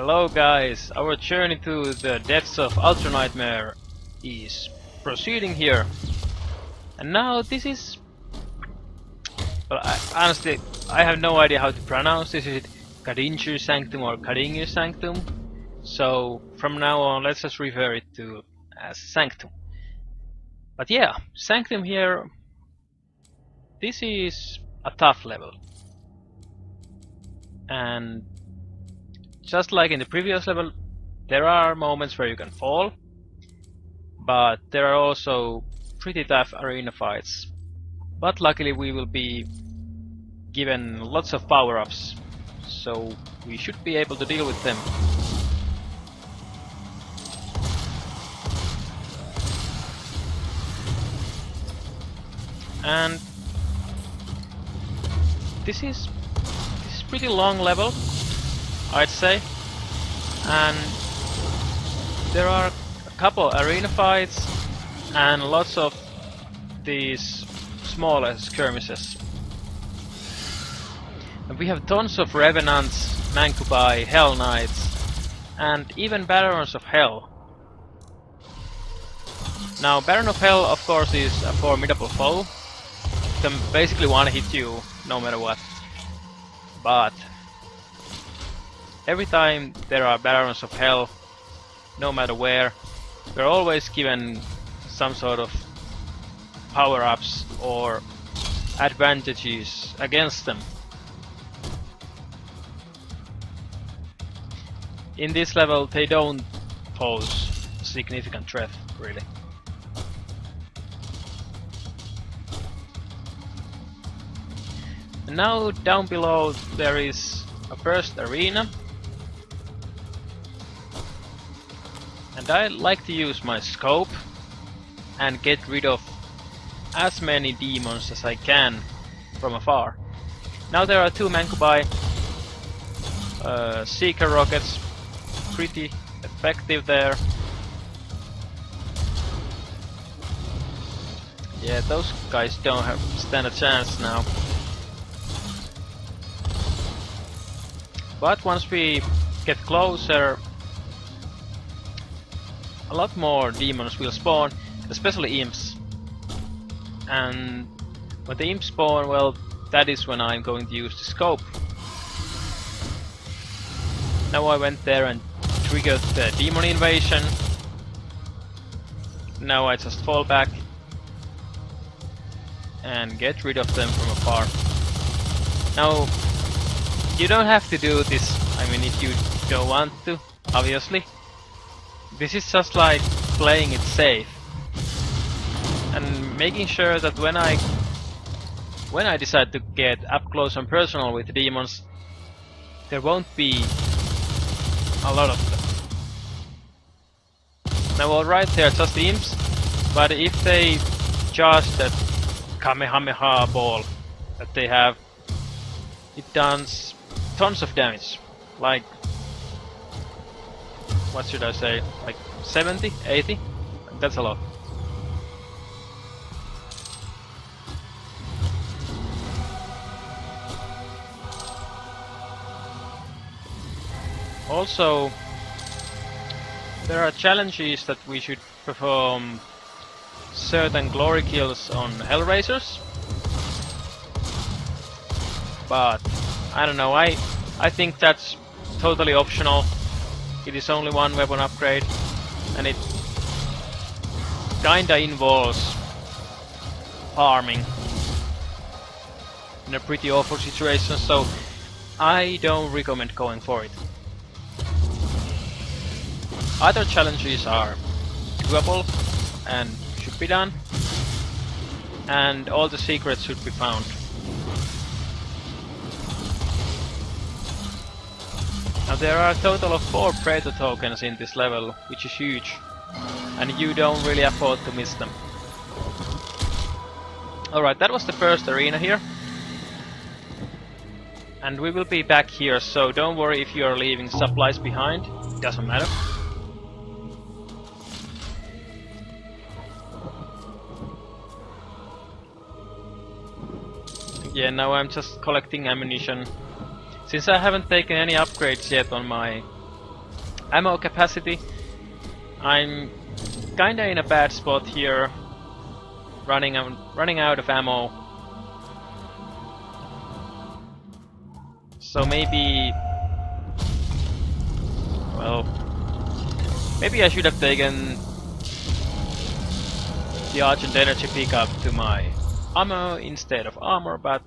Hello guys, our journey to the depths of Ultra Nightmare is proceeding here. And now this is... Well, honestly, I have no idea how to pronounce this. Is it Kadinju Sanctum or Kadinju Sanctum? So from now on let's just refer it to as Sanctum. But yeah, Sanctum here, this is a tough level. And just like in the previous level, there are moments where you can fall, but there are also pretty tough arena fights. But luckily we will be given lots of power-ups, so we should be able to deal with them. And this is pretty long level, I'd say, and there are a couple arena fights and lots of these smaller skirmishes. And we have tons of revenants, mancubi, hell knights, and even barons of hell. Now Baron of Hell of course is a formidable foe, can basically one-hit you no matter what. But every time there are Barons of Hell, no matter where, we're always given some sort of power-ups or advantages against them. In this level they don't pose a significant threat, really. And now down below there is a first arena, and I like to use my scope and get rid of as many demons as I can from afar. Now there are two mancubi, seeker rockets, pretty effective there. Yeah, those guys don't stand a chance now. But once we get closer, a lot more demons will spawn, especially imps. And when the imps spawn, well, that is when I'm going to use the scope. Now I went there and triggered the demon invasion. Now I just fall back and get rid of them from afar. Now, you don't have to do this, I mean, if you don't want to, obviously. This is just like playing it safe and making sure that when I decide to get up close and personal with the demons, there won't be a lot of them. Now alright, they are just imps, but if they charge that Kamehameha ball that they have, it does tons of damage, like, what should I say, like 70, 80? That's a lot. Also, there are challenges that we should perform certain glory kills on Hellraisers, but I don't know, I think that's totally optional. It is only one weapon upgrade, and it kinda involves farming in a pretty awful situation, so I don't recommend going for it. Other challenges are doable and should be done, and all the secrets should be found. Now there are a total of 4 Praetor tokens in this level, which is huge, and you don't really afford to miss them. Alright, that was the first arena here. And we will be back here, so don't worry if you are leaving supplies behind, it doesn't matter. Yeah, now I'm just collecting ammunition. Since I haven't taken any upgrades yet on my ammo capacity. I'm kinda in a bad spot here, running out of ammo. So maybe, well, maybe I should have taken the Argent Energy pickup to my ammo instead of armor, but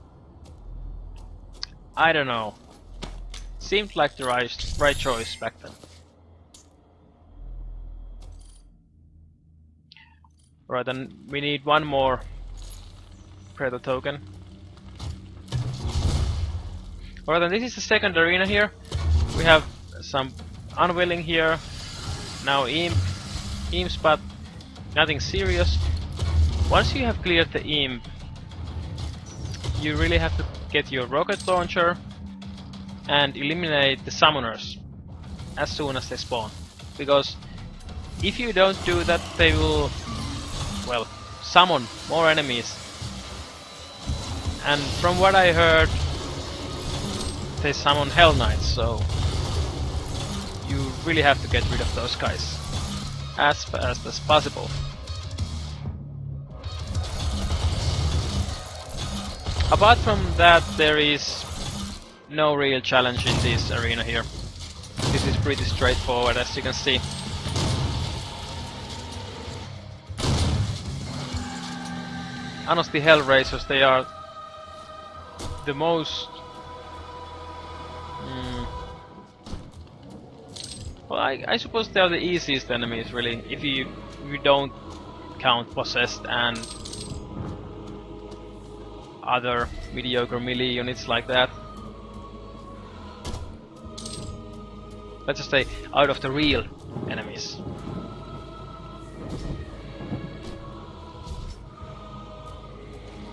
I don't know. Seemed like the right choice back then. Right, then we need one more Predator token. Alright, then this is the second arena here. We have some unwilling here. Now imps, but nothing serious. Once you have cleared the imp, you really have to get your rocket launcher and eliminate the summoners as soon as they spawn. Because if you don't do that, they will, well, summon more enemies. And from what I heard, they summon Hell Knights, so you really have to get rid of those guys as fast as possible. Apart from that, there is no real challenge in this arena here. This is pretty straightforward, as you can see. Honestly, Hellraisers, they are the most... well, I suppose they are the easiest enemies, really, if you don't count Possessed and other mediocre melee units like that. Let's just say, out of the real enemies.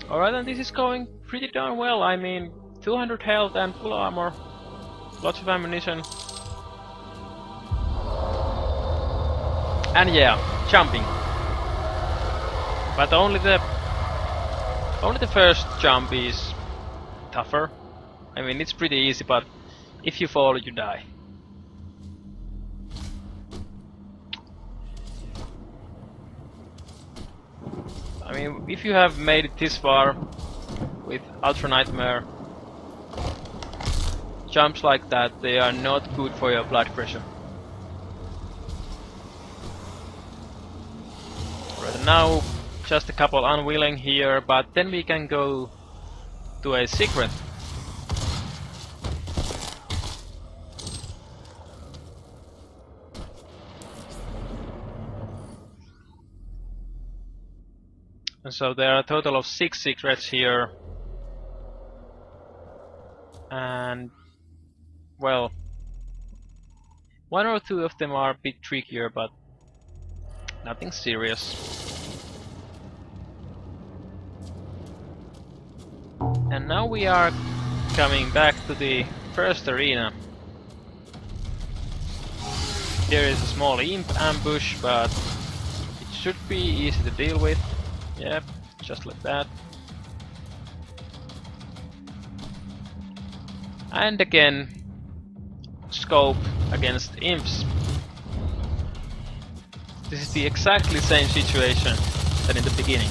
Alright, and this is going pretty darn well. I mean, 200 health and full armor, lots of ammunition. And yeah, jumping. But only the first jump is tougher. I mean, it's pretty easy, but if you fall, you die. I mean, if you have made it this far with Ultra Nightmare, jumps like that, they are not good for your blood pressure. Right, now just a couple unwilling here, but then we can go to a secret. And so there are a total of 6 secrets here. And, well, 1 or 2 of them are a bit trickier, but nothing serious. And now we are coming back to the first arena. There is a small imp ambush, but it should be easy to deal with. Yep, just like that. And again, scope against imps. This is the exactly same situation than in the beginning.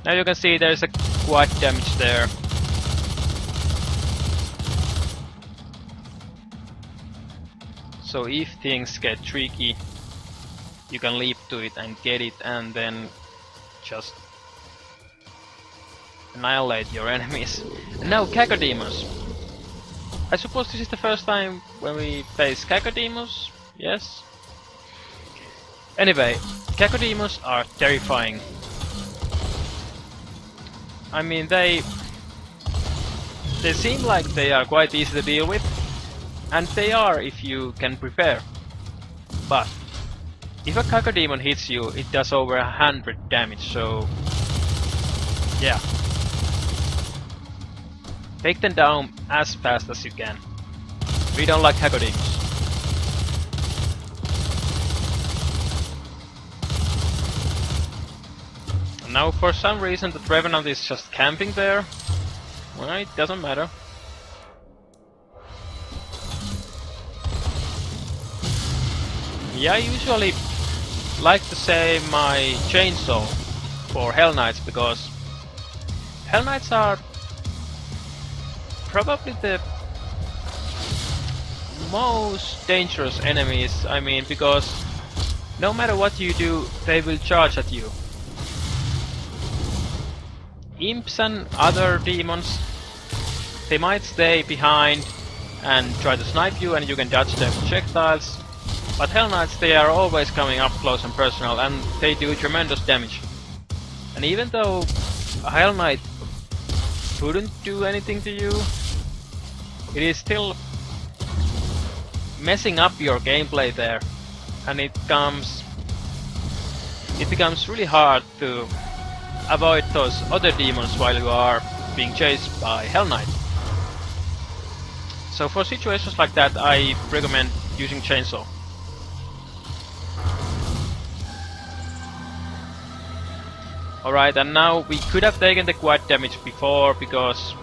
Now you can see there's a quad damage there. So if things get tricky, you can leap to it and get it, and then just annihilate your enemies. And now Cacodemons. I suppose this is the first time when we face Cacodemons. Yes. Anyway, Cacodemons are terrifying. I mean, they seem like they are quite easy to deal with, and they are if you can prepare. But if a Cacodemon hits you, it does over 100 damage, so yeah. Take them down as fast as you can. We don't like Cacodemons. Now for some reason the Revenant is just camping there. Well, it doesn't matter. Yeah, I usually like to save my chainsaw for Hell Knights because Hell Knights are probably the most dangerous enemies. I mean, because no matter what you do, they will charge at you. Imps and other demons, they might stay behind and try to snipe you and you can dodge their projectiles. But Hell Knights, they are always coming up close and personal and they do tremendous damage. And even though a Hell Knight wouldn't do anything to you, it is still messing up your gameplay there. And it becomes really hard to avoid those other demons while you are being chased by Hell Knight. So for situations like that, I recommend using chainsaw. Alright, and now we could have taken the quad damage before because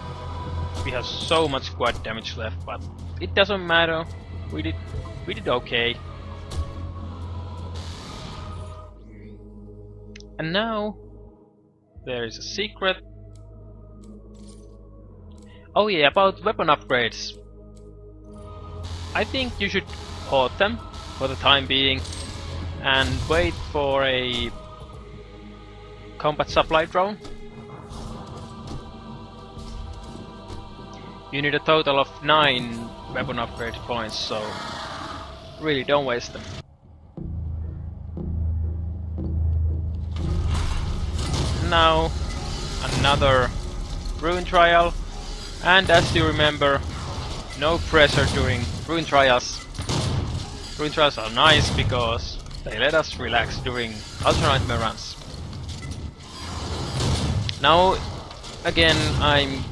we have so much quad damage left, but it doesn't matter. We did okay. And now there is a secret. Oh yeah, about weapon upgrades. I think you should hoard them for the time being and wait for a combat supply drone. You need a total of 9 weapon upgrade points, so really don't waste them. Now another Ruin Trial, and as you remember, no pressure during Ruin Trials. Ruin Trials are nice because they let us relax during Ultra Nightmare runs. Now, again, I'm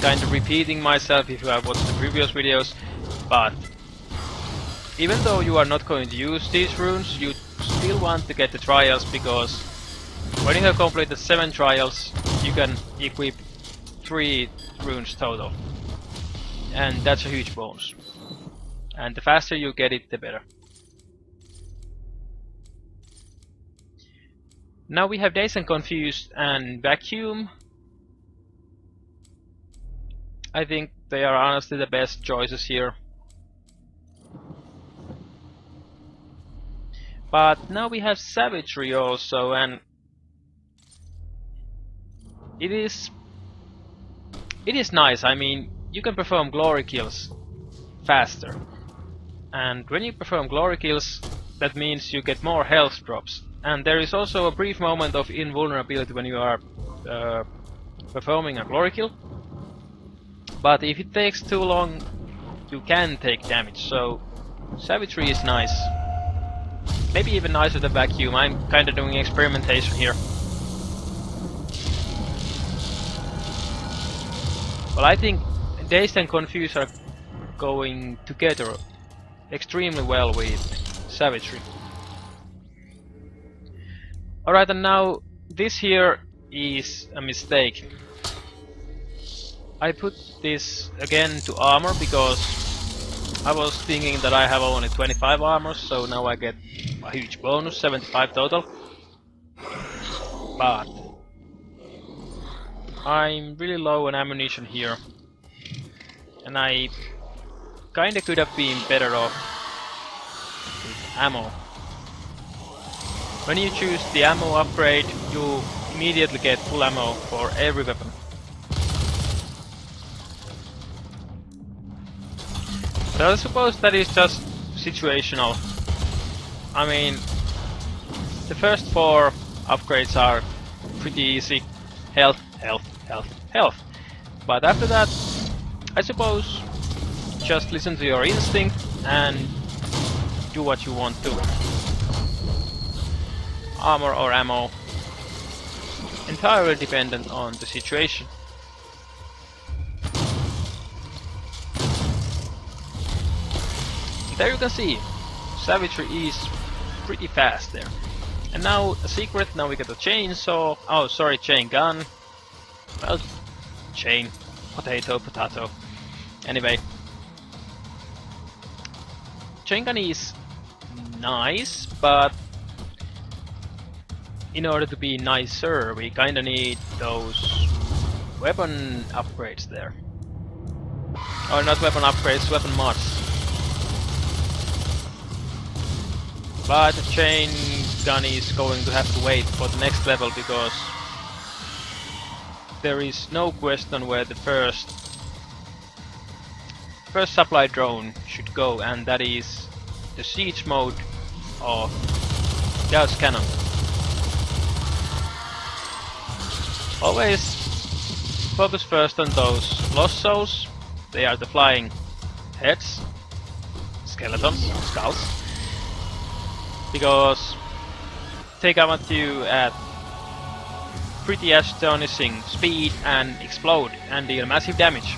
kind of repeating myself if you have watched the previous videos, but even though you are not going to use these runes, you still want to get the trials because when you have completed 7 trials, you can equip 3 runes total. And that's a huge bonus. And the faster you get it, the better. Now we have Dazed and Confused and Vacuum. I think they are honestly the best choices here. But now we have Savagery also, and it is nice. I mean, you can perform glory kills faster. And when you perform glory kills, that means you get more health drops. And there is also a brief moment of invulnerability when you are performing a glory kill. But if it takes too long, you can take damage, so Savagery is nice. Maybe even nicer than Vacuum. I'm kinda doing experimentation here. Well, I think Dazed and Confused are going together extremely well with Savagery. Alright, and now this here is a mistake. I put this again to armor because I was thinking that I have only 25 armor, so now I get a huge bonus, 75 total. But I'm really low on ammunition here, and I kinda could have been better off with ammo. When you choose the ammo upgrade, you immediately get full ammo for every weapon. But I suppose that is just situational. I mean, the first 4 upgrades are pretty easy. Health, health, health, health. But after that, I suppose, just listen to your instinct and do what you want to. Armor or ammo, entirely dependent on the situation. There you can see, Savagery is pretty fast there. And now a secret, now we get a chainsaw, oh sorry, chain gun. Well, chain, potato, potato. Anyway. Chain gun is nice, but in order to be nicer, we kinda need those weapon upgrades there. Or not weapon upgrades, weapon mods. But the chain gun is going to have to wait for the next level because there is no question where the first supply drone should go, and that is the siege mode of Gauss Cannon. Always focus first on those lost souls. They are the flying heads, skeletons, skulls, because they come at you at pretty astonishing speed and explode and deal massive damage.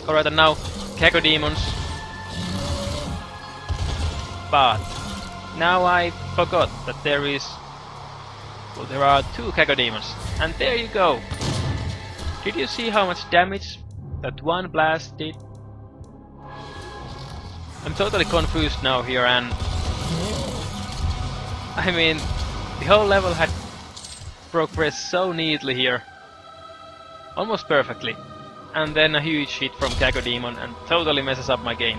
Alright, and now Cacodemons. But now I forgot that there are two Cacodemons, and there you go. Did you see how much damage that one blast did? I'm totally confused now here, and I mean, the whole level had progressed so neatly here, almost perfectly, and then a huge hit from Cacodemon and totally messes up my game.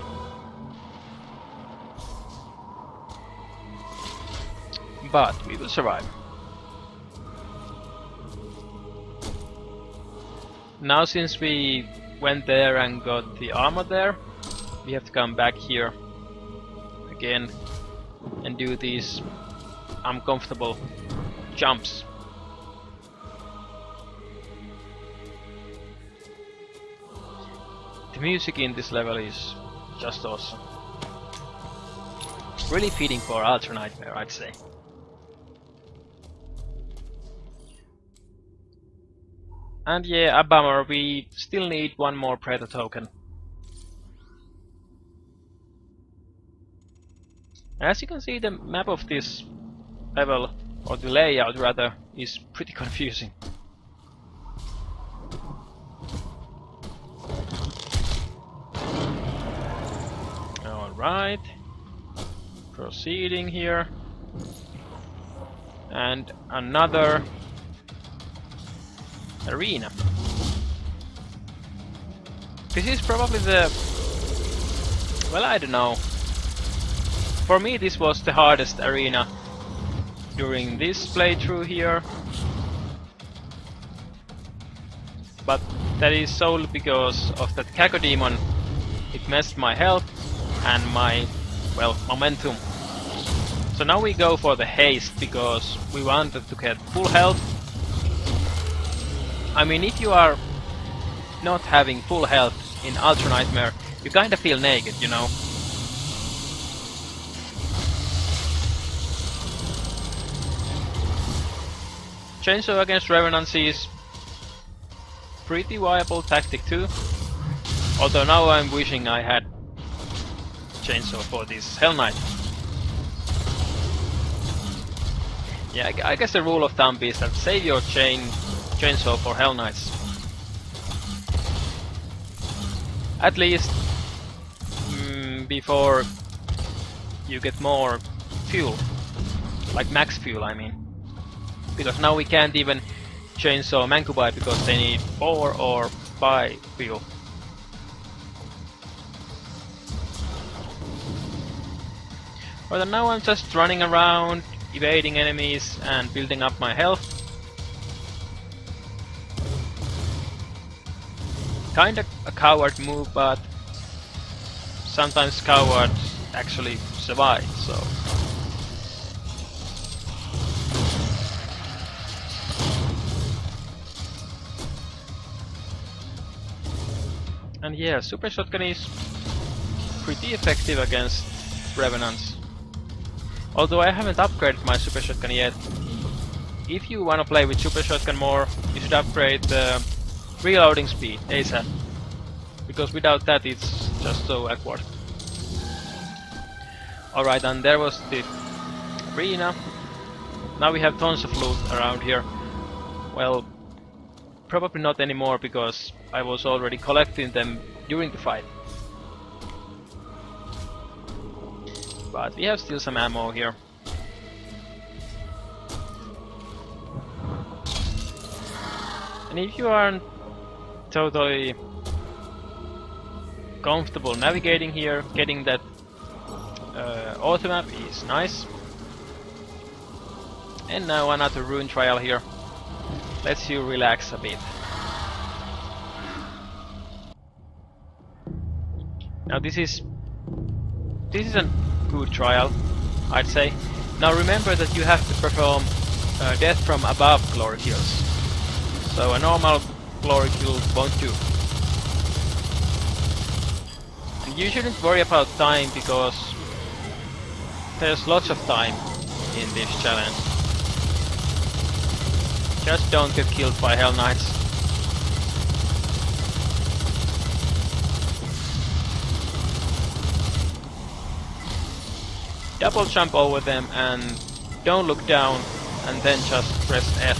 But we will survive. Now since we went there and got the armor there, we have to come back here again and do these uncomfortable jumps. The music in this level is just awesome. Really fitting for Ultra Nightmare, I'd say. And yeah, a bummer, we still need one more Predator token. As you can see, the map of this level, or the layout rather, is pretty confusing. Alright, proceeding here. And another arena. This is probably the... well, I don't know. For me this was the hardest arena during this playthrough here. But that is solely because of that Cacodemon. It messed my health and my, well, momentum. So now we go for the haste because we wanted to get full health. I mean, if you are not having full health in Ultra Nightmare, you kinda feel naked, you know. Chainsaw against Revenants is pretty viable tactic too. Although now I'm wishing I had Chainsaw for this Hell Knight. Yeah, I guess the rule of thumb is that save your Chainsaw for Hell Knights. At least before you get more fuel. Like max fuel, I mean. Because now we can't even Chainsaw Mancubi because they need 4 or 5 fuel. But now I'm just running around, evading enemies and building up my health. Kinda a coward move, but sometimes cowards actually survive, so... And yeah, Super Shotgun is pretty effective against Revenants. Although I haven't upgraded my Super Shotgun yet. If you wanna play with Super Shotgun more, you should upgrade the reloading speed ASAP. Because without that it's just so awkward. Alright, and there was the arena. Now we have tons of loot around here. Well, probably not anymore because I was already collecting them during the fight. But we have still some ammo here. And if you aren't totally comfortable navigating here, getting that auto map is nice. And now another rune trial here. Lets you relax a bit. Now this is a good trial, I'd say. Now remember that you have to perform death from above glory kills. So a normal glory kill won't do. And you shouldn't worry about time because there's lots of time in this challenge. Just don't get killed by Hell Knights. Double jump over them and don't look down and then just press F.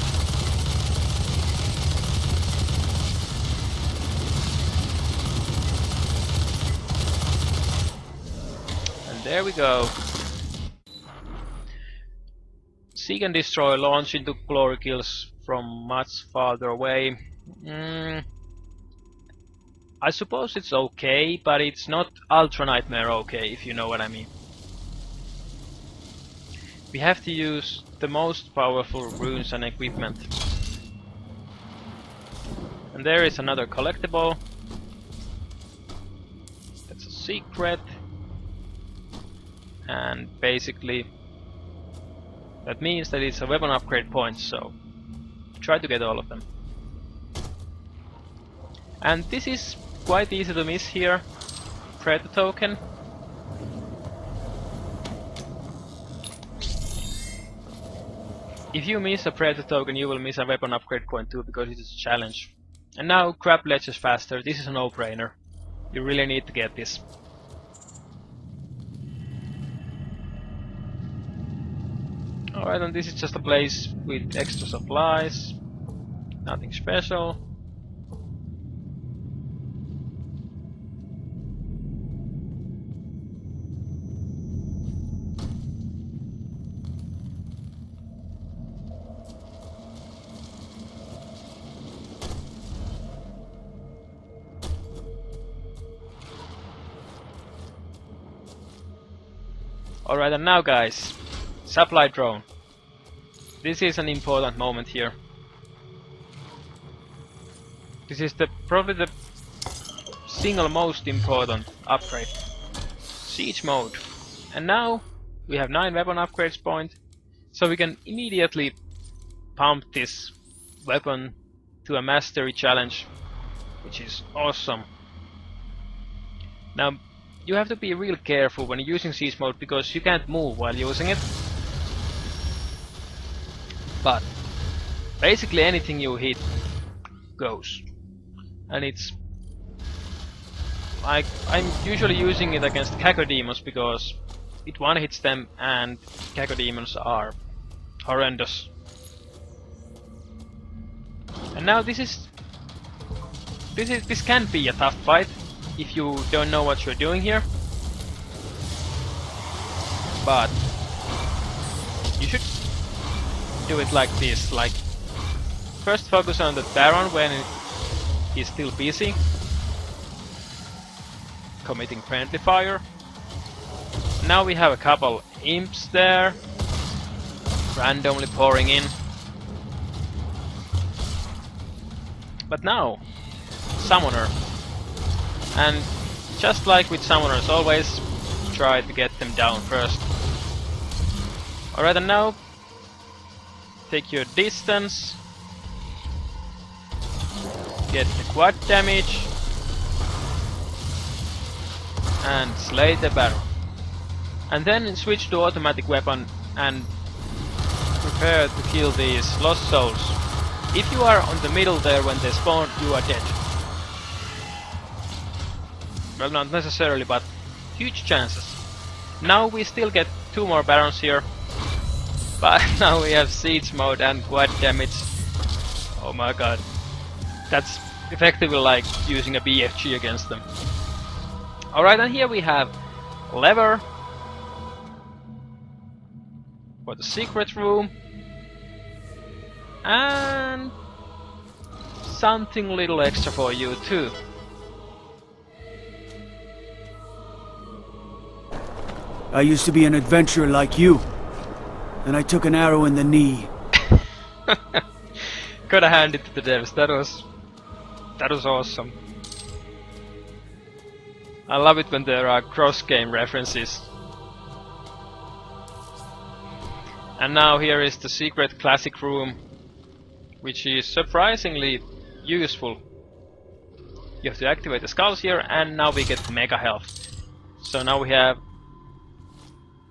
And there we go. Seek and destroy, launch into glory kills from much farther away. I suppose it's okay, but it's not Ultra Nightmare okay, if you know what I mean. We have to use the most powerful runes and equipment. And there is another collectible. That's a secret. And basically that means that it's a weapon upgrade point, so try to get all of them. And this is quite easy to miss here. Predator token. If you miss a Predator token, you will miss a weapon upgrade point too, because it is a challenge. And now grab ledges faster. This is a no-brainer. You really need to get this. Alright, and this is just a place with extra supplies. Nothing special. Alright, and now guys, supply drone. This is an important moment here. This is probably the single most important upgrade. Siege mode. And now we have 9 weapon upgrades point, so we can immediately pump this weapon to a mastery challenge, which is awesome. Now you have to be real careful when using siege mode because you can't move while using it. But basically anything you hit goes. And it's like I'm usually using it against Cacodemons because it one hits them and Cacodemons are horrendous. And now this can be a tough fight if you don't know what you're doing here. But you should do it like this, like first focus on the Baron when he's still busy, committing friendly fire. Now we have a couple imps there, randomly pouring in. But now, Summoner. And just like with Summoners, always try to get them down first. Alright, and now take your distance, get the quad damage, and slay the Baron. And then switch to automatic weapon and prepare to kill these lost souls. If you are on the middle there when they spawn, you are dead. Well, not necessarily, but huge chances. Now we still get 2 more Barons here, but now we have siege mode and quad damage. Oh my god. That's effectively like using a BFG against them. Alright, and here we have lever, for the secret room. And something little extra for you too. I used to be an adventurer like you, and I took an arrow in the knee. Gotta hand it to the devs. That was awesome. I love it when there are cross-game references. And now here is the secret classic room, which is surprisingly useful. You have to activate the skulls here, and now we get mega health. So now we have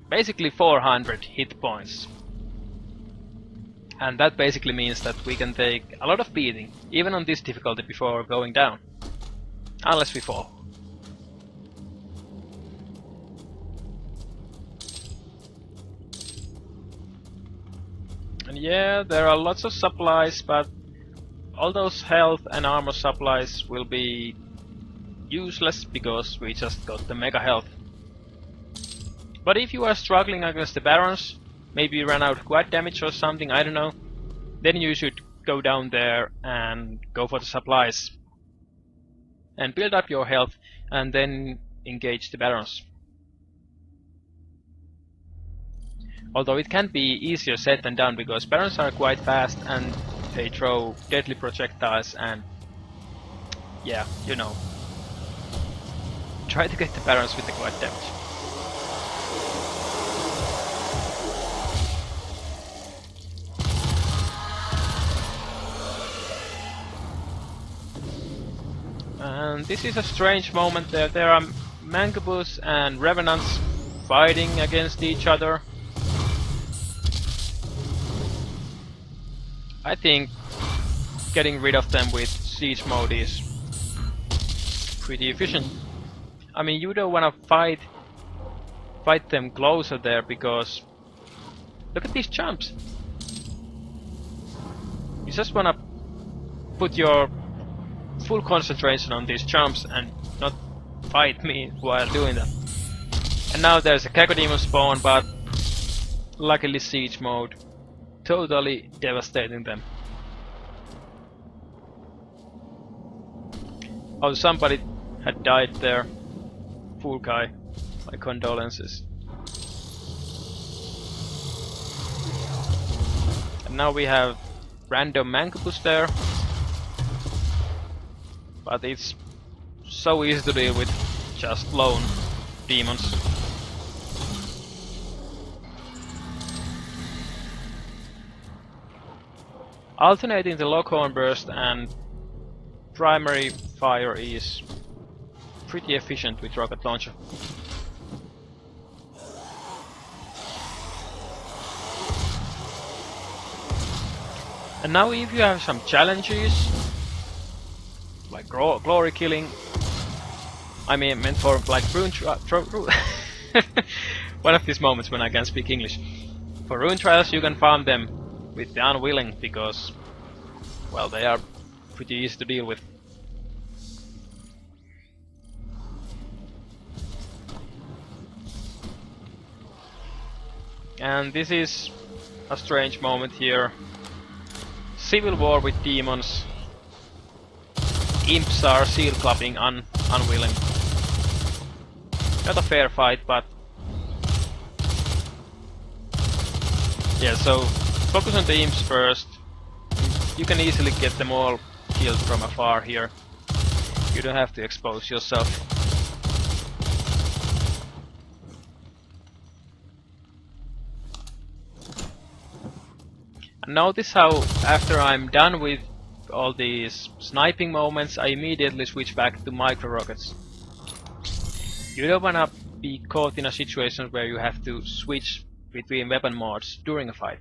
basically 400 hit points. And that basically means that we can take a lot of beating, even on this difficulty, before going down. Unless we fall. And yeah, there are lots of supplies, but all those health and armor supplies will be useless because we just got the mega health. But if you are struggling against the barons, maybe you ran out of quad damage or something, I don't know, then you should go down there and go for the supplies. And build up your health and then engage the barons. Although it can be easier said than done because barons are quite fast and they throw deadly projectiles and yeah, you know. Try to get the barons with the quad damage. And this is a strange moment there. There are Mancubus and Revenants fighting against each other. I think getting rid of them with siege mode is pretty efficient. I mean, you don't want to fight them closer there because look at these jumps. You just want to put your full concentration on these jumps and not fight me while doing that. And now there's a Cacodemon spawn, but luckily siege mode totally devastating them. Oh, somebody had died there. Fool guy. My condolences. And now we have random Mancubus there. But it's so easy to deal with just lone demons. Alternating the Lockhorn burst and primary fire is pretty efficient with rocket launcher. And now if you have some challenges like glory killing, I mean meant for like rune one of these moments when I can speak English. For rune trials you can farm them with the unwilling because, well, they are pretty easy to deal with. And this is a strange moment here. Civil war with demons. Imps are seal clubbing unwilling. Not a fair fight, but yeah, so focus on the imps first. You can easily get them all killed from afar here. You don't have to expose yourself. And notice how after I'm done with all these sniping moments, I immediately switch back to micro rockets. You don't wanna be caught in a situation where you have to switch between weapon modes during a fight.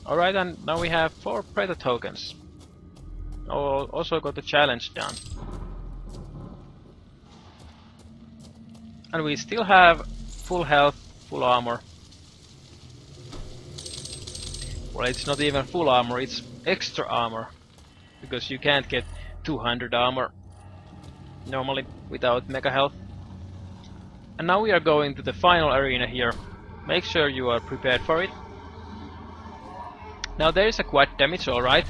Alright, and now we have 4 Predator tokens. Also got the challenge done. And we still have full health, full armor. Well, it's not even full armor, it's extra armor. Because you can't get 200 armor normally without mega health. And now we are going to the final arena here. Make sure you are prepared for it. Now there is a quad damage, alright.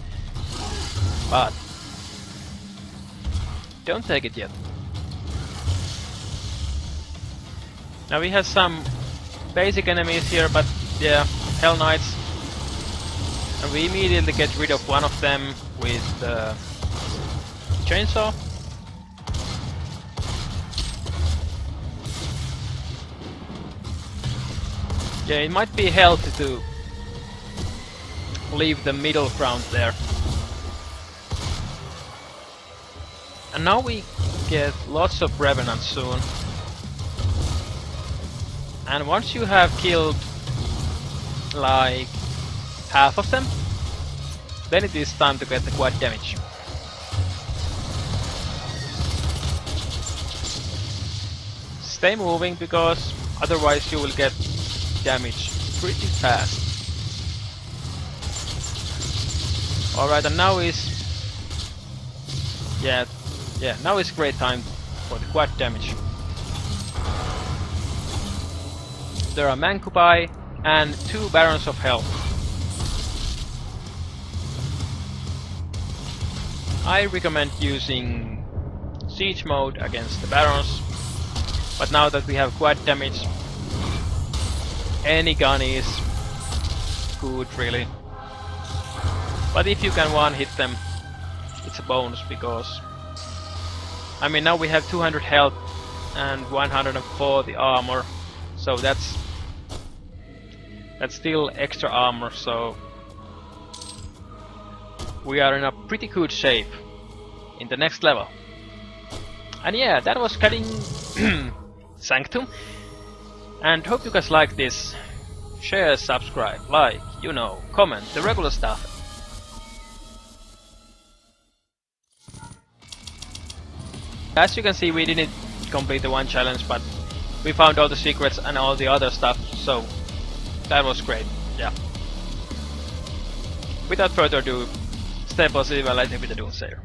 But don't take it yet. Now we have some basic enemies here, but yeah, Hell Knights. And we immediately get rid of one of them with the chainsaw. Yeah, it might be healthy to leave the middle ground there. And now we get lots of revenants soon. And once you have killed like half of them, then it is time to get the quad damage. Stay moving, because otherwise you will get damage pretty fast. Alright, and now is now is great time for the quad damage. There are Mancubi and 2 Barons of Hell. I recommend using siege mode against the Barons, but now that we have quad damage, any gun is good really. But if you can one hit them, it's a bonus, because I mean now we have 200 health and 140 armor, so that's still extra armor, so we are in a pretty good shape in the next level. And yeah, that was cutting Sanctum, and hope you guys like this. Share, subscribe, like, comment, the regular stuff. As you can see, we didn't complete the one challenge, but we found all the secrets and all the other stuff, so that was great, yeah. Without further ado, stay positive and let me be the Doomsayer.